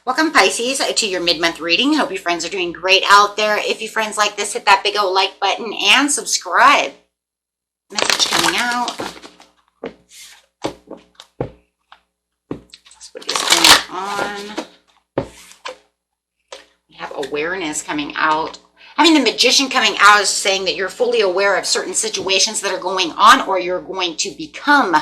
Welcome, Pisces, to your mid-month reading. Hope you friends are doing great out there. If you friends like this, hit that big old like button and subscribe. Message coming out. That's what is going on. We have awareness coming out. Having the Magician coming out is saying that you're fully aware of certain situations that are going on, or you're going to become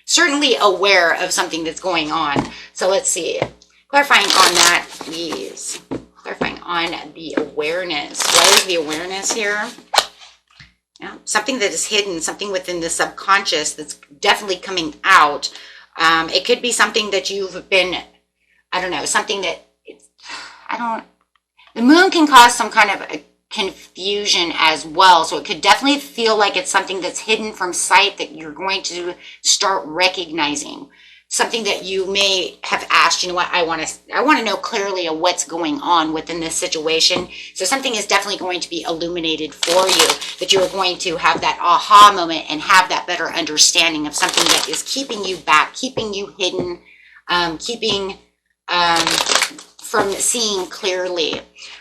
certainly aware of something that's going on. So let's see. Clarifying on that, please. Clarifying on the awareness. What is the awareness here? Yeah, something that is hidden, something within the subconscious that's definitely coming out. It could be something that you've been, I don't know, something that, the moon can cause some kind of a confusion as well. So it could definitely feel like it's something that's hidden from sight that you're going to start recognizing. Something that you may have asked, you know what, I want to know clearly of what's going on within this situation. So something is definitely going to be illuminated for you, that you're going to have that aha moment and have that better understanding of something that is keeping you back, keeping you hidden, keeping from seeing clearly.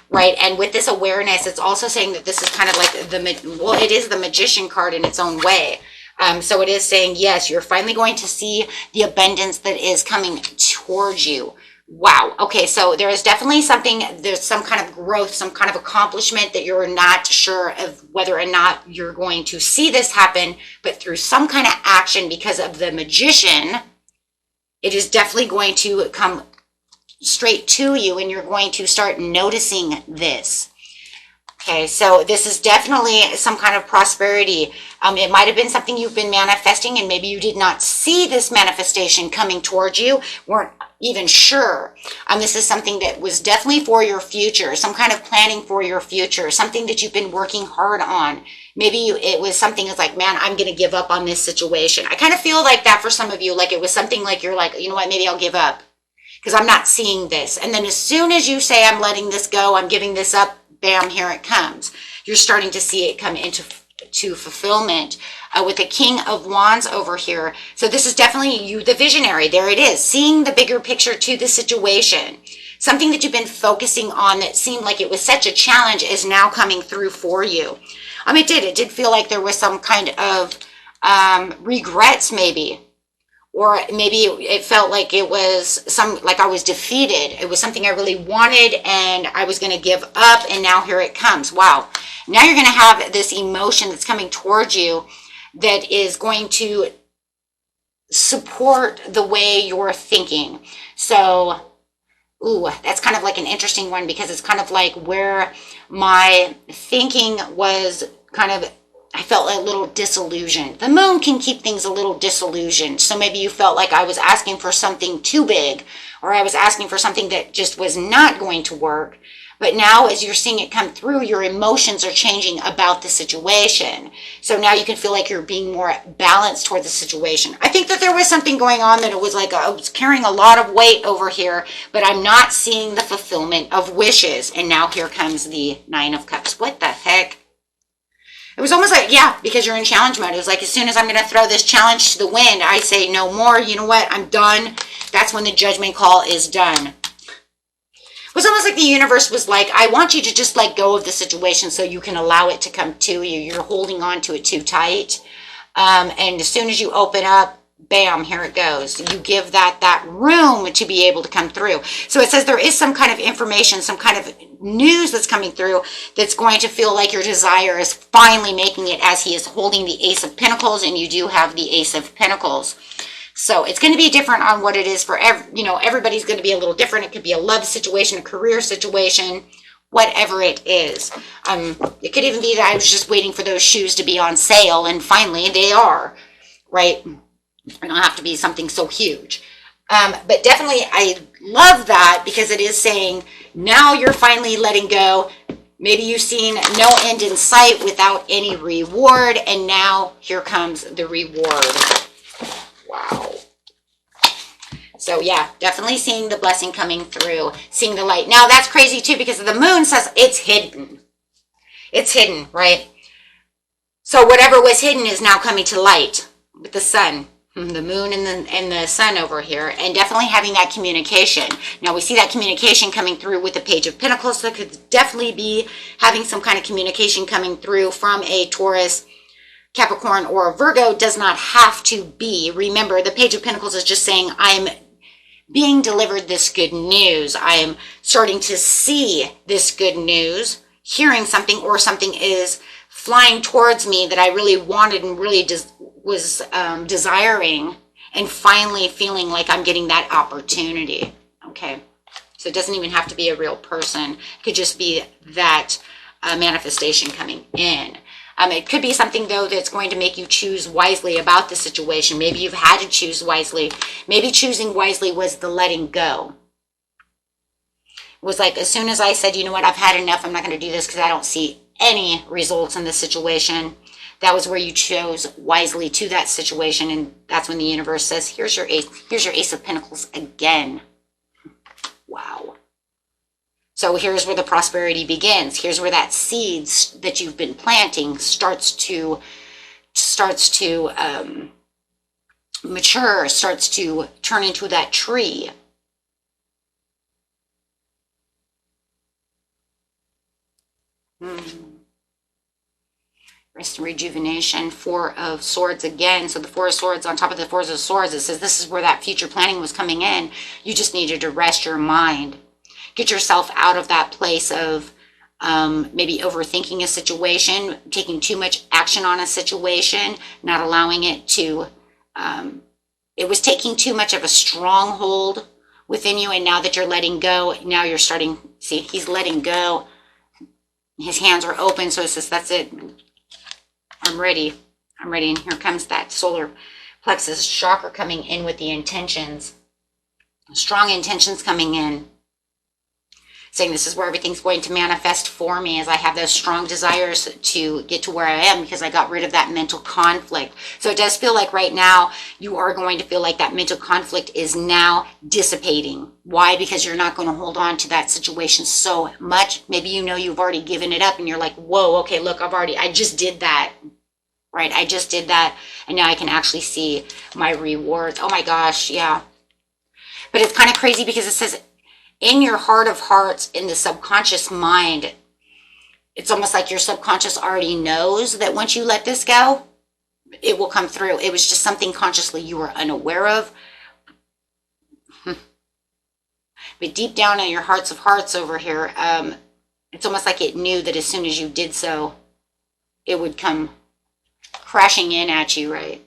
Right, and with this awareness, it's also saying that this is kind of like it is the Magician card in its own way. So it is saying, yes, you're finally going to see the abundance that is coming towards you. Wow. Okay, so there is definitely something, there's some kind of growth, some kind of accomplishment that you're not sure of whether or not you're going to see this happen, but through some kind of action because of the Magician, it is definitely going to come straight to you, and you're going to start noticing this. Okay, so this is definitely some kind of prosperity. It might have been something you've been manifesting, and maybe you did not see this manifestation coming towards you, weren't even sure. This is something that was definitely for your future, some kind of planning for your future, something that you've been working hard on. Maybe it was something that's like, man, I'm going to give up on this situation. I kind of feel like that for some of you, like it was something like you're like, you know what, maybe I'll give up because I'm not seeing this. And then as soon as you say, I'm letting this go, I'm giving this up, bam, here it comes. You're starting to see it come into fulfillment with the King of Wands over here. So this is definitely you, the visionary. There it is, seeing the bigger picture to the situation. Something that you've been focusing on that seemed like it was such a challenge is now coming through for you. It did feel like there was some kind of regrets maybe. Or maybe it felt like it was like I was defeated. It was something I really wanted and I was going to give up, and now here it comes. Wow. Now you're going to have this emotion that's coming towards you that is going to support the way you're thinking. So, that's kind of like an interesting one, because it's kind of like where my thinking was kind of, I felt a little disillusioned. The moon can keep things a little disillusioned. So maybe you felt like I was asking for something too big, or I was asking for something that just was not going to work. But now as you're seeing it come through, your emotions are changing about the situation. So now you can feel like you're being more balanced toward the situation. I think that there was something going on that it was like I was carrying a lot of weight over here, but I'm not seeing the fulfillment of wishes. And now here comes the Nine of Cups. What the heck? It was almost like, yeah, because you're in challenge mode. It was like, as soon as I'm going to throw this challenge to the wind, I say no more. You know what? I'm done. That's when the judgment call is done. It was almost like the universe was like, I want you to just let go of the situation so you can allow it to come to you. You're holding on to it too tight. And as soon as you open up, bam, here it goes. You give that room to be able to come through. So it says there is some kind of information, some kind of news that's coming through that's going to feel like your desire is finally making it, as he is holding the Ace of Pentacles, and you do have the Ace of Pentacles. So it's going to be different on what it is for everybody's going to be a little different. It could be a love situation, a career situation, whatever it is. It could even be that I was just waiting for those shoes to be on sale, and finally they are, right? It don't have to be something so huge. But definitely I love that, because it is saying now you're finally letting go. Maybe you've seen no end in sight without any reward, and now here comes the reward. Wow. So yeah, definitely seeing the blessing coming through, seeing the light. Now that's crazy too, because the moon says it's hidden. It's hidden, right? So whatever was hidden is now coming to light with the sun, the moon and the sun over here, and definitely having that communication. Now we see that communication coming through with the Page of Pentacles. So that could definitely be having some kind of communication coming through from a Taurus, Capricorn, or a Virgo. Does not have to be. Remember, the Page of Pentacles is just saying, I'm being delivered this good news. I am starting to see this good news, hearing something, or something is flying towards me that I really wanted and really just was desiring, and finally feeling like I'm getting that opportunity. Okay, so it doesn't even have to be a real person. It could just be that manifestation coming in. It could be something, though, that's going to make you choose wisely about the situation. Maybe you've had to choose wisely. Maybe choosing wisely was the letting go. It was like, as soon as I said, you know what, I've had enough, I'm not going to do this because I don't see any results in this situation. That was where you chose wisely to that situation. And that's when the universe says, here's your Ace of Pentacles again. Wow. So here's where the prosperity begins. Here's where that seeds that you've been planting starts to mature, starts to turn into that tree. Rest and rejuvenation. Four of Swords again. So the Four of Swords on top of the Four of Swords, it says this is where that future planning was coming in. You just needed to rest your mind. Get yourself out of that place of maybe overthinking a situation, taking too much action on a situation, not allowing it to, it was taking too much of a stronghold within you. And now that you're letting go, now you're starting, see, he's letting go. His hands are open. So it says, that's it. I'm ready. I'm ready. And here comes that solar plexus chakra coming in with the intentions, strong intentions coming in, saying this is where everything's going to manifest for me, as I have those strong desires to get to where I am because I got rid of that mental conflict. So it does feel like right now you are going to feel like that mental conflict is now dissipating. Why? Because you're not going to hold on to that situation so much. Maybe you know you've already given it up and you're like, whoa, okay, look, I just did that. Right? I just did that. And now I can actually see my rewards. Oh my gosh, yeah. But it's kind of crazy because it says, in your heart of hearts, in the subconscious mind, it's almost like your subconscious already knows that once you let this go, it will come through. It was just something consciously you were unaware of. But deep down in your hearts of hearts over here, it's almost like it knew that as soon as you did so, it would come crashing in at you, right?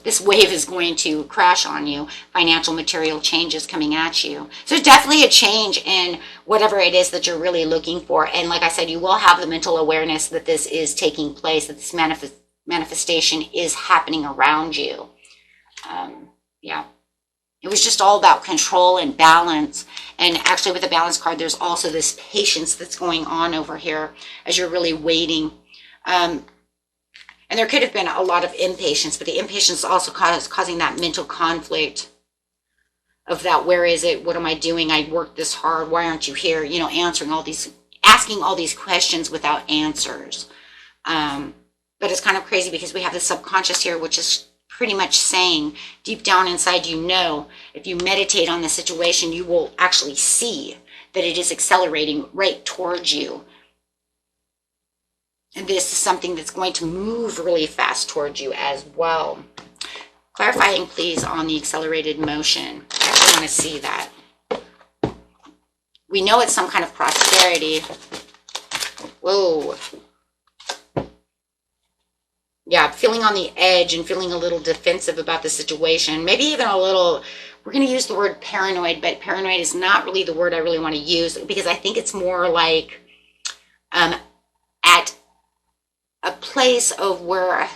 This wave is going to crash on you. Financial, material changes coming at you. So definitely a change in whatever it is that you're really looking for. And like I said, you will have the mental awareness that this is taking place, that this manifestation is happening around you. Yeah. It was just all about control and balance. And actually with the balance card, there's also this patience that's going on over here as you're really waiting. And there could have been a lot of impatience, but the impatience also causing that mental conflict of that, where is it? What am I doing? I worked this hard. Why aren't you here? You know, asking all these questions without answers. But it's kind of crazy because we have the subconscious here, which is pretty much saying deep down inside, you know, if you meditate on the situation, you will actually see that it is accelerating right towards you. And this is something that's going to move really fast towards you as well. Clarifying, please, on the accelerated motion. I actually want to see that. We know it's some kind of prosperity. Whoa. Yeah, feeling on the edge and feeling a little defensive about the situation. Maybe even a little, we're going to use the word paranoid, but paranoid is not really the word I really want to use, because I think it's more like at a place of where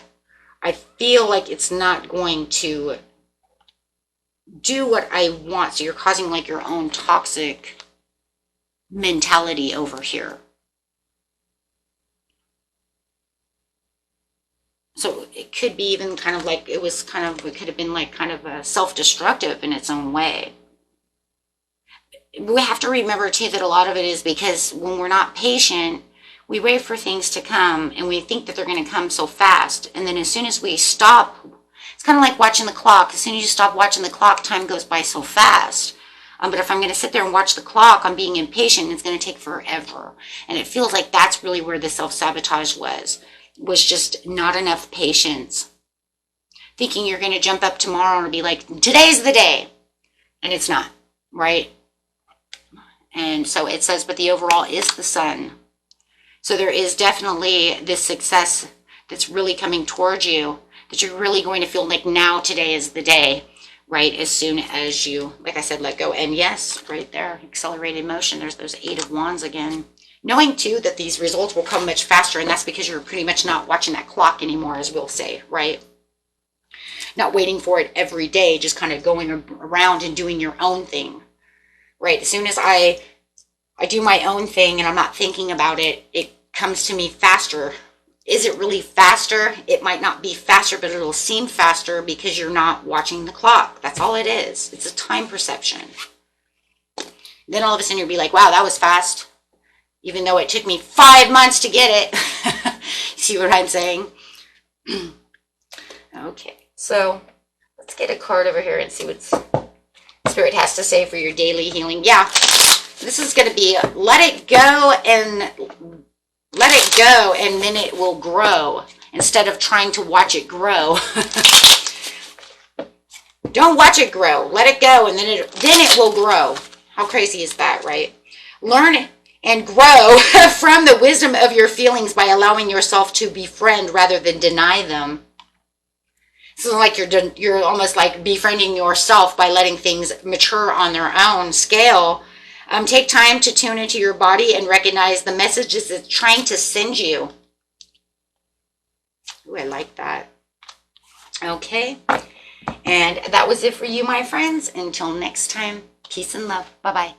I feel like it's not going to do what I want. So you're causing like your own toxic mentality over here. So it could be even kind of like, it could have been like kind of a self-destructive in its own way. We have to remember too that a lot of it is because when we're not patient, we wait for things to come and we think that they're going to come so fast. And then as soon as we stop, it's kind of like watching the clock. As soon as you stop watching the clock, time goes by so fast. But if I'm going to sit there and watch the clock, I'm being impatient. It's going to take forever. And it feels like that's really where the self-sabotage was just not enough patience. Thinking you're going to jump up tomorrow and be like, today's the day. And it's not, right? And so it says, but the overall is the sun. So there is definitely this success that's really coming towards you, that you're really going to feel like now today is the day, right? As soon as you, like I said, let go. And yes, right there, accelerated motion. There's those 8 of Wands again. Knowing too that these results will come much faster, and that's because you're pretty much not watching that clock anymore, as we'll say, right? Not waiting for it every day, just kind of going around and doing your own thing. Right, as soon as I do my own thing and I'm not thinking about it, it comes to me faster. Is it really faster? It might not be faster, but it'll seem faster because you're not watching the clock. That's all it is. It's a time perception. Then all of a sudden you'll be like, wow, that was fast. Even though it took me 5 months to get it. See what I'm saying? Okay, so let's get a card over here and see what's Spirit has to say for your daily healing. Yeah, this is going to be let it go and then it will grow instead of trying to watch it grow. Don't watch it grow. Let it go and then it will grow. How crazy is that, right? Learn and grow from the wisdom of your feelings by allowing yourself to befriend rather than deny them. So like you're almost like befriending yourself by letting things mature on their own scale. Take time to tune into your body and recognize the messages it's trying to send you. Ooh, I like that. Okay. And that was it for you, my friends. Until next time, peace and love. Bye-bye.